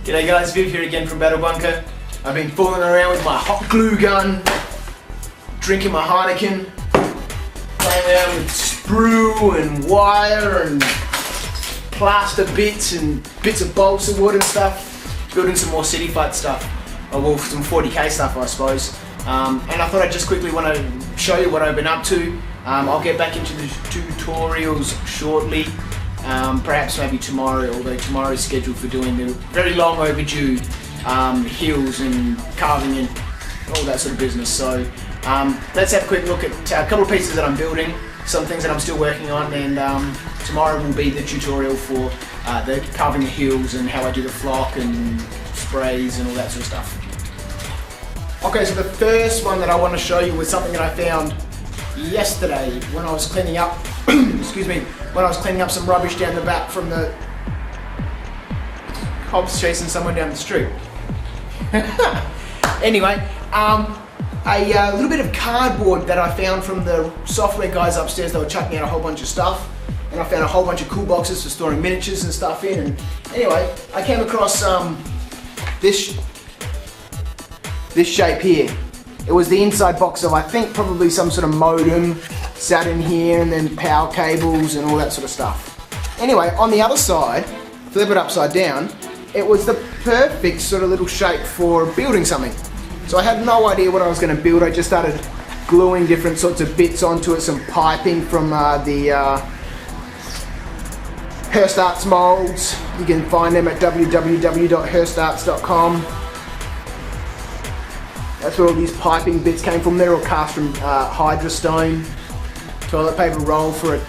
G'day guys, Viv here again from Battle Bunker. I've been fooling around with my hot glue gun, drinking my Heineken, playing around with sprue and wire and plaster bits and bits of bolts and wood and stuff, building some more city fight stuff, or well, some 40k stuff I suppose. And I thought I'd just quickly want to show you what I've been up to. I'll get back into the tutorials shortly. Perhaps maybe tomorrow, although tomorrow is scheduled for doing the very long overdue hills and carving and all that sort of business. So let's have a quick look at a couple of pieces that I'm building, some things that I'm still working on, and tomorrow will be the tutorial for the carving the hills and how I do the flock and sprays and all that sort of stuff. Okay, so the first one that I want to show you was something that I found yesterday when I was cleaning up excuse me, when I was cleaning up some rubbish down the back from the cops chasing someone down the street. Anyway, a little bit of cardboard that I found from the software guys upstairs. They were chucking out a whole bunch of stuff, and I found a whole bunch of cool boxes for storing miniatures and stuff in. And anyway, I came across this shape here. It was the inside box of, I think, probably some sort of modem sat in here, and then power cables and all that sort of stuff. Anyway, on the other side, flip it upside down, it was the perfect sort of little shape for building something. So I had no idea what I was going to build. I just started gluing different sorts of bits onto it, some piping from the Hurst Arts molds. You can find them at www.hurstarts.com. That's where all these piping bits came from. They're all cast from Hydrastone. Toilet paper roll for a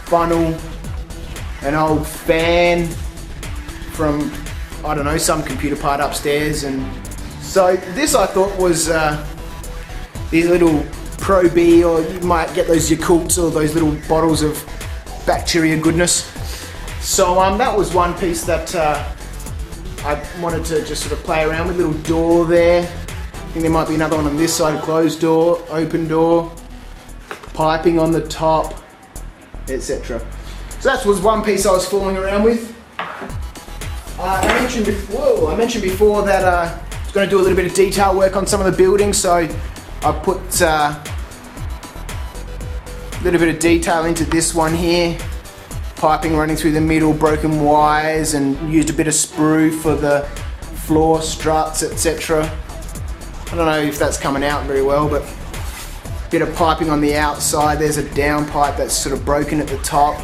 funnel, an old fan from, I don't know, some computer part upstairs. And so this I thought was these little Pro B, or you might get those Yakults or those little bottles of bacteria goodness. So that was one piece that I wanted to just sort of play around with. Little door there. I think there might be another one on this side, closed door, open door, piping on the top, etc. So that was one piece I was fooling around with. I mentioned before that I was going to do a little bit of detail work on some of the buildings, so I put a little bit of detail into this one here. Piping running through the middle, broken wires, and used a bit of sprue for the floor struts, etc. I don't know if that's coming out very well, but a bit of piping on the outside. There's a down pipe that's sort of broken at the top.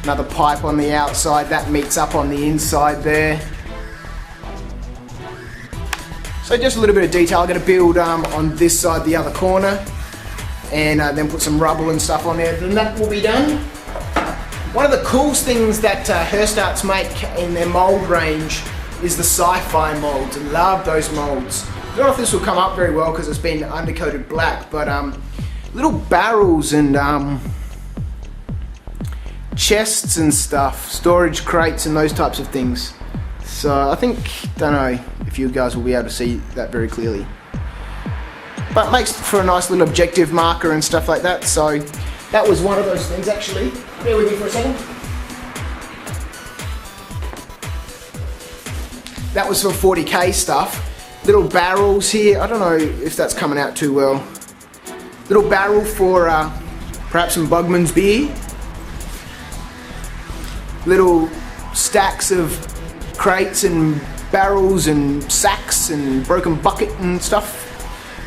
Another pipe on the outside that meets up on the inside there. So just a little bit of detail. I'm going to build on this side, the other corner, and then put some rubble and stuff on there. Then that will be done. One of the coolest things that Hurst Arts make in their mold range is the sci-fi molds. I love those molds. I don't know if this will come up very well because it's been undercoated black, but little barrels and chests and stuff, storage crates and those types of things. So I think, don't know if you guys will be able to see that very clearly. But it makes for a nice little objective marker and stuff like that. So that was one of those things actually. Bear with me for a second. That was for 40k stuff. Little barrels here, I don't know if that's coming out too well. Little barrel for perhaps some Bugman's beer. Little stacks of crates and barrels and sacks and broken bucket and stuff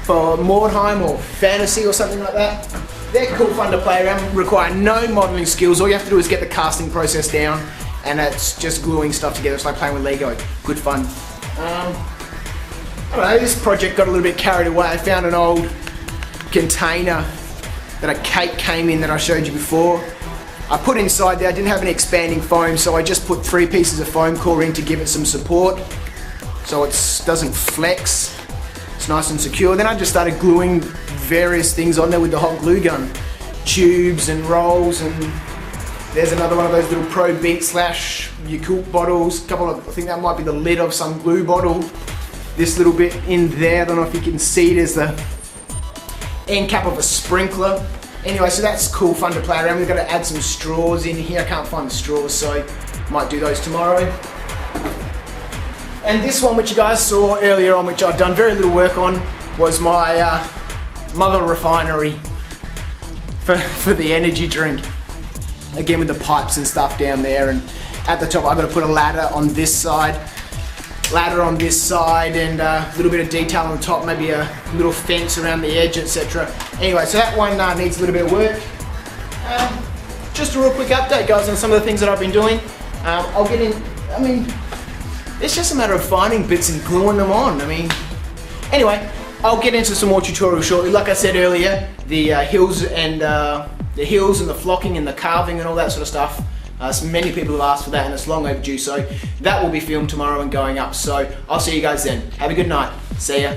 for Mordheim or fantasy or something like that. They're cool fun to play around, require no modelling skills. All you have to do is get the casting process down, and it's just gluing stuff together. It's like playing with Lego, good fun. I don't know, this project got a little bit carried away. I found an old container that a cake came in that I showed you before. I put inside there, I didn't have any expanding foam, so I just put 3 pieces of foam core in to give it some support so it doesn't flex. It's nice and secure. Then I just started gluing various things on there with the hot glue gun. Tubes and rolls, and there's another one of those little Pro Beat / Yakult bottles. A couple of, I think that might be the lid of some glue bottle. This little bit in there, I don't know if you can see, there's the end cap of a sprinkler. Anyway, so that's cool fun to play around. We've got to add some straws in here. I can't find the straws, so might do those tomorrow. And this one, which you guys saw earlier on, which I've done very little work on, was my Mother Refinery for the energy drink. Again with the pipes and stuff down there, and at the top I've got to put a ladder on this side, and a little bit of detail on top, maybe a little fence around the edge, etc. Anyway, so that one needs a little bit of work. Just a real quick update, guys, on some of the things that I've been doing. I'll get in, I mean, it's just a matter of finding bits and gluing them on. I mean, anyway, I'll get into some more tutorials shortly. Like I said earlier, the hills and the flocking and the carving and all that sort of stuff. So many people have asked for that, and it's long overdue. So that will be filmed tomorrow and going up. So I'll see you guys then. Have a good night. See ya.